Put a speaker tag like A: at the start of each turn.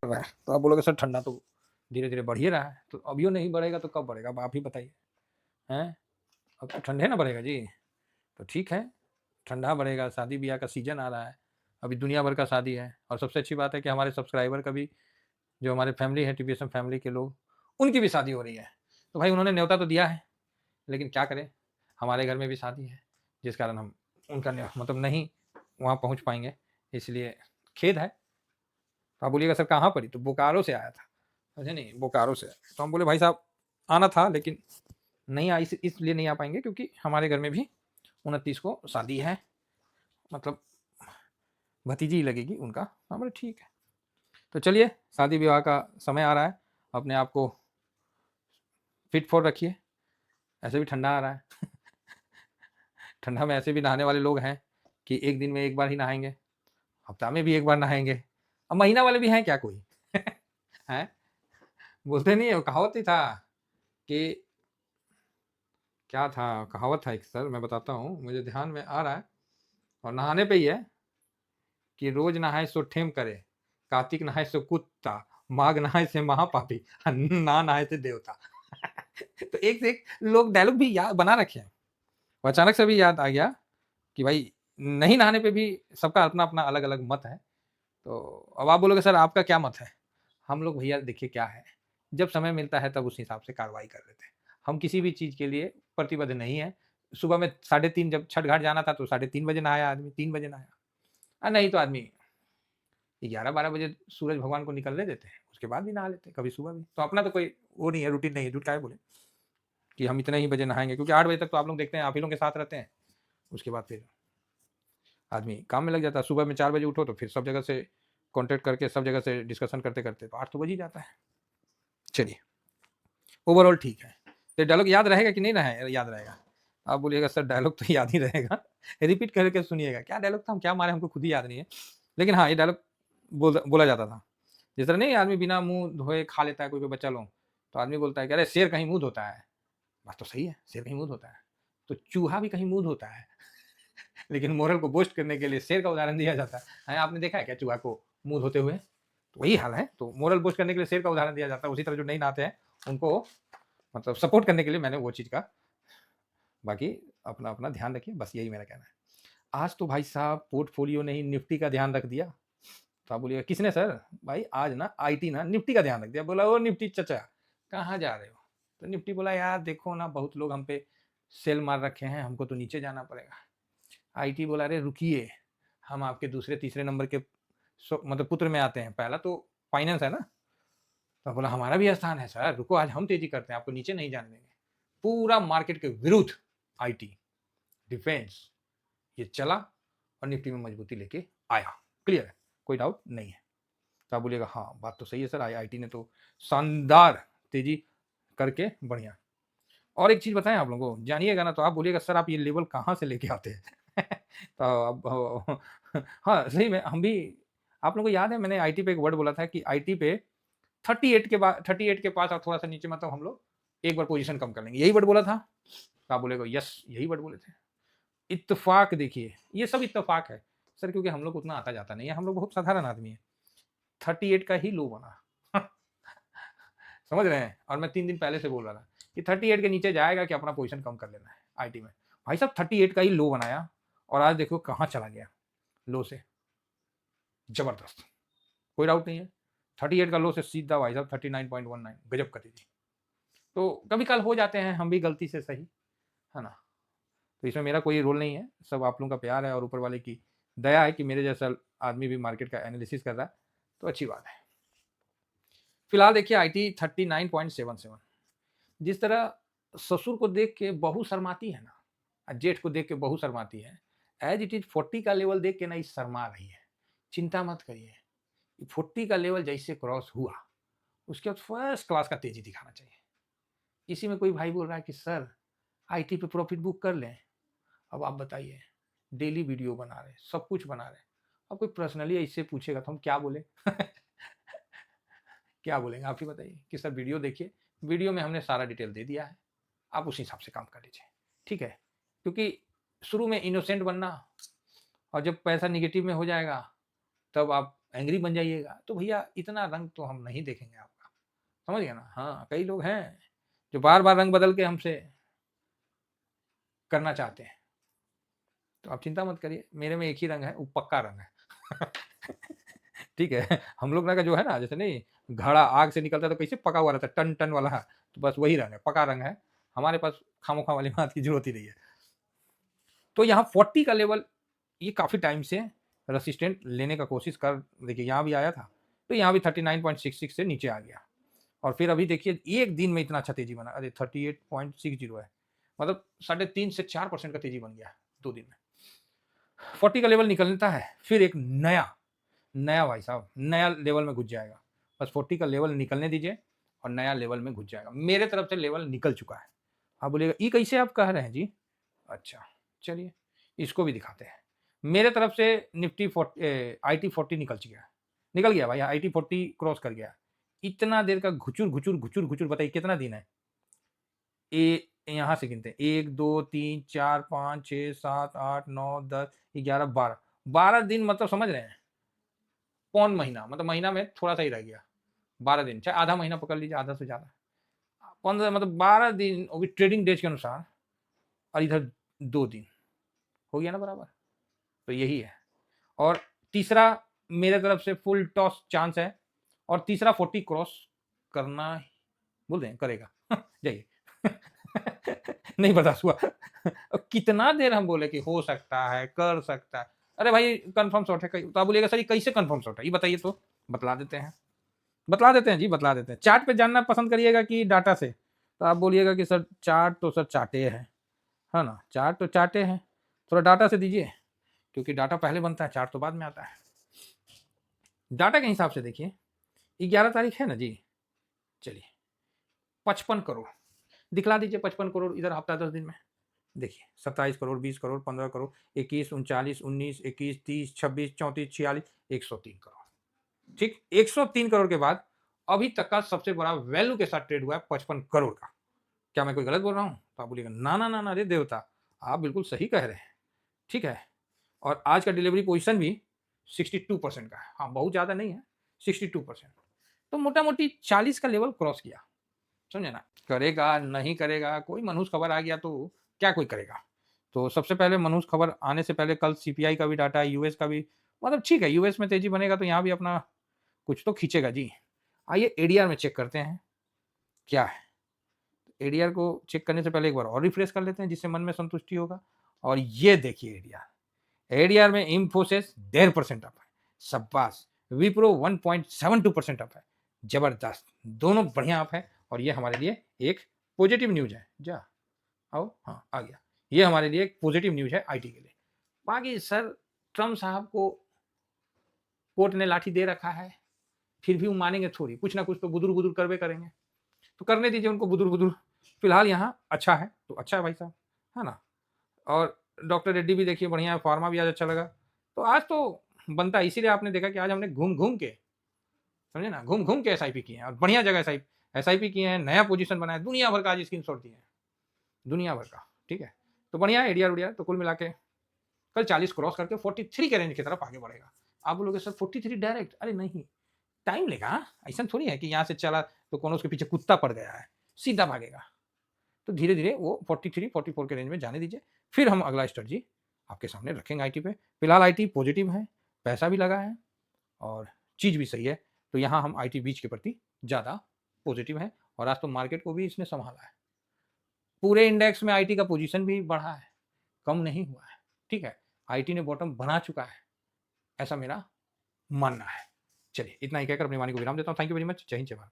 A: रहा है। तो आप बोलोगे सर ठंडा तो धीरे धीरे बढ़ ही रहा है, तो अभियो नहीं बढ़ेगा तो कब बढ़ेगा, अब आप ही बताइए हैं। अब तो ठंडे ना बढ़ेगा जी। तो ठीक है, ठंडा बढ़ेगा, शादी ब्याह का सीजन आ रहा है, अभी दुनिया भर का शादी है। और सबसे अच्छी बात है कि हमारे सब्सक्राइबर का भी, जो हमारे फैमिली है टीपीएसएम फैमिली के लोग, उनकी भी शादी हो रही है। तो भाई उन्होंने न्योता तो दिया है, लेकिन क्या करें, हमारे घर में भी शादी है, जिस कारण हम उनका मतलब नहीं वहाँ पहुँच पाएंगे, इसलिए खेद है। तो आप बोलिएगा सर कहाँ पर ही, तो बोकारो से आया था, समझे नहीं, बोकारो से। तो हम बोले भाई साहब आना था, लेकिन नहीं आ, इसलिए नहीं आ पाएंगे क्योंकि हमारे घर में भी 29 को शादी है, मतलब भतीजी लगेगी उनका। हाँ बोले ठीक है। तो चलिए, शादी विवाह का समय आ रहा है, अपने आप को फिट फॉर रखिए, ऐसे भी ठंडा आ रहा है ठंडा में ऐसे भी नहाने वाले लोग हैं कि एक दिन में एक बार ही नहाएंगे, हफ्ता में भी एक बार नहाएंगे, अब महीना वाले भी हैं क्या कोई हैं, बोलते नहीं है, कहावत ही था कि, क्या था कहावत था एक, सर मैं बताता हूँ, मुझे ध्यान में आ रहा है, और नहाने पे ही है कि रोज नहाए सो ठेम करे, कार्तिक नहाए सो कुत्ता, माघ नहाए से महापापी, ना नहाए से देवता तो एक से एक लोग डायलॉग भी याद बना रखे हैं। और अचानक से भी याद आ गया कि भाई नहीं नहाने पे भी सबका अपना अपना अलग अलग मत है। तो अब आप बोलोगे सर आपका क्या मत है, हम लोग भैया देखिए क्या है, जब समय मिलता है तब उस हिसाब से कार्रवाई कर लेते हैं। हम किसी भी चीज़ के लिए प्रतिबद्ध नहीं है। सुबह में 3:30 जब छठ घाट जाना था तो 3:30 बजे नहाया आदमी, 3 बजे नहाया, नहीं तो आदमी 11-12 बजे सूरज भगवान को निकलने देते हैं, उसके बाद भी नहा लेते हैं, कभी सुबह भी। तो अपना तो कोई वो नहीं है, रूटीन नहीं है, झूठ काहे बोले कि हम इतने ही बजे नहाएंगे, क्योंकि 8 बजे तक तो आप लोग देखते हैं आप ही लोग के साथ रहते हैं, उसके बाद फिर आदमी काम में लग जाता है। सुबह में 4 बजे उठो तो फिर सब जगह से कॉन्टेक्ट करके सब जगह से डिस्कशन करते करते तो 8 तो बज ही जाता है। चलिए, ओवरऑल ठीक है। तो डायलॉग याद रहेगा कि नहीं रहे, याद रहेगा? आप बोलिएगा सर डायलॉग तो याद ही रहेगा रिपीट करके सुनिएगा। क्या डायलॉग था, हम क्या मारे, हमको खुद ही याद नहीं है, लेकिन हाँ ये डायलॉग बोला जाता था। जिस तरह नहीं आदमी बिना मुंह धोए खा लेता है, कोई कोई बच्चा लोग, तो आदमी बोलता है कि अरे शेर कहीं मुंह धोता है, बात तो सही है, शेर कहीं मुंह धोता है, तो चूहा भी कहीं मुंह धोता है लेकिन मोरल को बूस्ट करने के लिए शेर का उदाहरण दिया जाता है। आपने देखा है क्या चूहा को मुंह धोते हुए? तो वही हाल है, तो मोरल बूस्ट करने के लिए शेर का उदाहरण दिया जाता है, उसी तरह जो नहीं नहाते हैं उनको मतलब सपोर्ट करने के लिए मैंने वो चीज़ का। बाकी अपना अपना ध्यान रखिए, बस यही मेरा कहना है। आज तो भाई साहब पोर्टफोलियो ने ही निफ्टी का ध्यान रख दिया। तो आप बोलिएगा किसने सर? भाई आज ना आईटी ना निफ्टी का ध्यान रख दिया। बोला ओ निफ्टी चचा कहाँ जा रहे हो? तो निफ्टी बोला यार देखो ना बहुत लोग हम पे सेल मार रखे हैं, हमको तो नीचे जाना पड़ेगा। आईटी बोला अरे रुकिए, हम आपके दूसरे तीसरे नंबर के मतलब पुत्र में आते हैं, पहला तो फाइनेंस है ना। तो बोला हमारा भी स्थान है सर, रुको आज हम तेजी करते हैं, आपको नीचे नहीं जाने देंगे। पूरा मार्केट के विरुद्ध आईटी डिफेंस ये चला और निफ्टी में मजबूती लेके आया। क्लियर है, कोई डाउट नहीं है। तो आप बोलिएगा हाँ बात तो सही है सर, आईटी ने तो शानदार तेजी करके बढ़िया। और एक चीज बताएं आप लोगों को, जानिएगा ना तो आप बोलिएगा सर आप ये लेवल कहाँ से लेके आते हैं तो अब हाँ सही में हम भी, आप लोगों को याद है मैंने आईटी पे एक वर्ड बोला था कि आईटी पे 38 के बाद 38 के पास और थोड़ा सा नीचे मतलब हम लोग एक बार पोजीशन कम कर लेंगे, यही वर्ड बोला था। तो आप बोलेगा यस यही वर्ड बोले थे। इत्तेफाक देखिए, ये सब इत्तेफाक है सर, क्योंकि हम लोग उतना आता जाता नहीं है, हम लोग बहुत साधारण आदमी है। 38 का ही लो बना समझ रहे हैं, और मैं 3 दिन पहले से बोल रहा था कि 38 के नीचे जाएगा कि अपना पोजीशन कम कर लेना है आईटी में। भाई साहब 38 का ही लो बनाया और आज देखो कहाँ चला गया लो से, जबरदस्त, कोई डाउट नहीं है। 38 का लो से सीधा भाई साहब 39.19, गजब कर दीजिए। तो कभी कल हो जाते हैं हम भी गलती से, सही है ना। तो इसमें मेरा कोई रोल नहीं है, सब आप लोगों का प्यार है और ऊपर वाले की दया है कि मेरे जैसा आदमी भी मार्केट का एनालिसिस कर रहा है, तो अच्छी बात है। फिलहाल देखिए आईटी 39.77, जिस तरह ससुर को देख के बहू शर्माती है ना, जेठ को देख के बहू शर्माती है, एज इट इज 40 का लेवल देख के ना इस शर्मा रही है। चिंता मत करिए, 40 का लेवल जैसे क्रॉस हुआ उसके बाद फर्स्ट क्लास का तेजी दिखाना चाहिए। इसी में कोई भाई बोल रहा है कि सर आईटी पे प्रॉफिट बुक कर लें। अब आप बताइए, डेली वीडियो बना रहे, सब कुछ बना रहे, अब कोई पर्सनली ऐसे पूछेगा तो हम क्या बोले क्या बोलेंगे आप ही बताइए कि सर वीडियो देखिए, वीडियो में हमने सारा डिटेल दे दिया है, आप उस हिसाब से काम कर लीजिए, ठीक है। क्योंकि शुरू में इनोसेंट बनना और जब पैसा निगेटिव में हो जाएगा तब आप एंग्री बन जाइएगा, तो भैया इतना रंग तो हम नहीं देखेंगे आपका, समझ गए ना? हाँ, कई लोग हैं जो बार-बार रंग बदल के हमसे करना चाहते हैं। तो आप चिंता मत करिए, मेरे में एक ही रंग है, वो पक्का रंग है। ठीक है? हम लोग ना का जो है ना, जैसे नहीं घड़ा आग से निकलता है तो कैसे पका हुआ रहता है, टन-टन वाला, तो बस वही रंग है, पका रंग है। हमारे पास खामोखा वाली बात की ज़रूरत ही नहीं है। तो यहाँ 40 का लेवल ये काफ़ी टाइम से रेसिस्टेंट लेने का कोशिश कर, देखिए यहाँ भी आया था, तो यहाँ भी 39.66 से नीचे आ गया और फिर अभी देखिए एक दिन में इतना अच्छा तेज़ी बना, अरे 38.60 है, मतलब साढ़े 3 से 4% का तेज़ी बन गया 2 दिन में। 40 का लेवल निकलता है, फिर एक नया भाई साहब, नया लेवल में घुस जाएगा। बस 40 का लेवल निकलने दीजिए और नया लेवल में घुस जाएगा। मेरे तरफ से लेवल निकल चुका है। आप बोलिएगा ये कैसे आप कह रहे हैं जी? अच्छा, चलिए इसको भी दिखाते हैं। मेरे तरफ से निफ्टी आईटी 40 निकल गया भाई, आईटी 40 क्रॉस कर गया। इतना देर का घुचुर बताइए कितना दिन है? यहाँ से गिनते हैं 1, 2, 3, 4, 5, 6, 7, 8, 9, 10, 11, 12। 12 दिन मतलब समझ रहे हैं? पौन महीना, मतलब महीना में थोड़ा-सा ही रह गया। 12 दिन, चाहे आधा महीना पकड़ लीजिए, आधा से ज़्यादा। 15 मतलब 12 दिन, वो भी ट्रेडिंग डेज के अनुसार, और इधर 2 दिन, हो गया ना बराबर? तो यही है। और तीसरा मेरे तरफ से फुल टॉस चांस है और तीसरा 40 क्रॉस करना बोल दें करेगा। जाइए। नहीं बर्दाश्त हुआ। कितना देर हम बोले कि हो सकता है, कर सकता है। अरे भाई कन्फर्म शॉट है, तो आप बोलिएगा सर ये कैसे कन्फर्म शॉट है? ये बताइए तो, बतला देते हैं। बतला देते हैं जी, बतला देते हैं। चार्ट पे जानना पसंद करिएगा कि डाटा से? तो आप बोलिएगा कि सर चार्ट तो सर चार्टे है ना? चार्ट तो चार्टे हैं, थोड़ा डाटा से दीजिए, क्योंकि डाटा पहले बनता है, चार्ट तो बाद में आता है। डाटा के हिसाब से देखिए, 11 तारीख है ना जी, चलिए 55 करोड़ दिखला दीजिए, 55 करोड़ इधर हफ्ता 10 दिन में। देखिए 27 करोड़, 20 करोड़, 15 करोड़, 21, 39, 19, 21, 30, 26, 34, 46, 103 करोड़। ठीक, 103 करोड़ के बाद अभी तक का सबसे बड़ा वैल्यू के साथ ट्रेड हुआ है 55 करोड़ का। क्या मैं कोई गलत बोल रहा हूँ? तो आप बोलिएगा ना ना ना ना, अरे देवता आप बिल्कुल सही कह रहे हैं। ठीक है, और आज का डिलीवरी पोजीशन भी 62% का है। हाँ, बहुत ज़्यादा नहीं है, 62%। तो मोटा-मोटी 40 का लेवल क्रॉस किया, समझे ना? करेगा, नहीं करेगा, कोई मनहूस खबर आ गया तो क्या कोई करेगा? तो सबसे पहले मनहूस खबर आने से पहले कल सीपीआई का भी डाटा है, यूएस का भी, मतलब ठीक है, यूएस में तेज़ी बनेगा तो यहाँ भी अपना कुछ तो खींचेगा जी। आइए एडीआर में चेक करते हैं, क्या है? एडीआर को चेक करने से पहले एक बार और रिफ्रेश कर लेते हैं, जिससे मन में संतुष्टि होगा। और ये देखिए एडीआर में इन्फोसिस 1.5% अप है, शाबाश। विप्रो 1.72% अप है, जबरदस्त, दोनों बढ़िया अप है। और ये हमारे लिए एक पॉजिटिव न्यूज है। जा आओ, हाँ आ गया। ये हमारे लिए एक पॉजिटिव न्यूज है आईटी के लिए। बाकी सर ट्रम्प साहब को कोर्ट ने लाठी दे रखा है, फिर भी वो मानेंगे थोड़ी, कुछ ना कुछ तो बुदुर बुदुर करवे करेंगे, तो करने दीजिए उनको बुदुर बुदुर। फिलहाल यहाँ अच्छा है तो अच्छा है भाई साहब, है ना? और डॉक्टर रेड्डी भी देखिए बढ़िया है, फार्मा भी आज अच्छा लगा। तो आज तो बनता है, इसीलिए आपने देखा कि आज हमने घूम-घूम के, समझे ना? घूम-घूम के एसआईपी किए हैं और बढ़िया जगह एसआईपी किए हैं, नया पोजीशन बनाया, दुनिया भर का आज स्क्रीनशॉट दिए हैं, दुनिया भर का, ठीक है? तो बढ़िया है एडीआर-उडीआर, तो कुल मिला के कल 40 क्रॉस करके 43 के रेंज की तरफ आगे बढ़ेगा। आप बोलोगे सर 43 डायरेक्ट, अरे नहीं, टाइम लेगा, ऐसा थोड़ी है कि यहाँ से चला तो कोनो उसके पीछे कुत्ता पड़ गया है, सीधा भागेगा। तो धीरे-धीरे वो 43-44 के रेंज में जाने दीजिए, फिर हम अगला स्ट्रैटेजी आपके सामने रखेंगे आईटी पे। फिलहाल आईटी पॉजिटिव है, पैसा भी लगा है और चीज़ भी सही है, तो यहाँ हम आईटी बीच के प्रति ज़्यादा पॉजिटिव हैं और आज तो मार्केट को भी इसने सँभाला है। पूरे इंडेक्स में आईटी का पोजीशन भी बढ़ा है, कम नहीं हुआ है, ठीक है? आईटी ने बॉटम बना चुका है, ऐसा मेरा मानना है। चलिए इतना ही कहकर अपनी वाणी को विराम देता हूँ। Thank you very much. जय हिंद, जय भारत।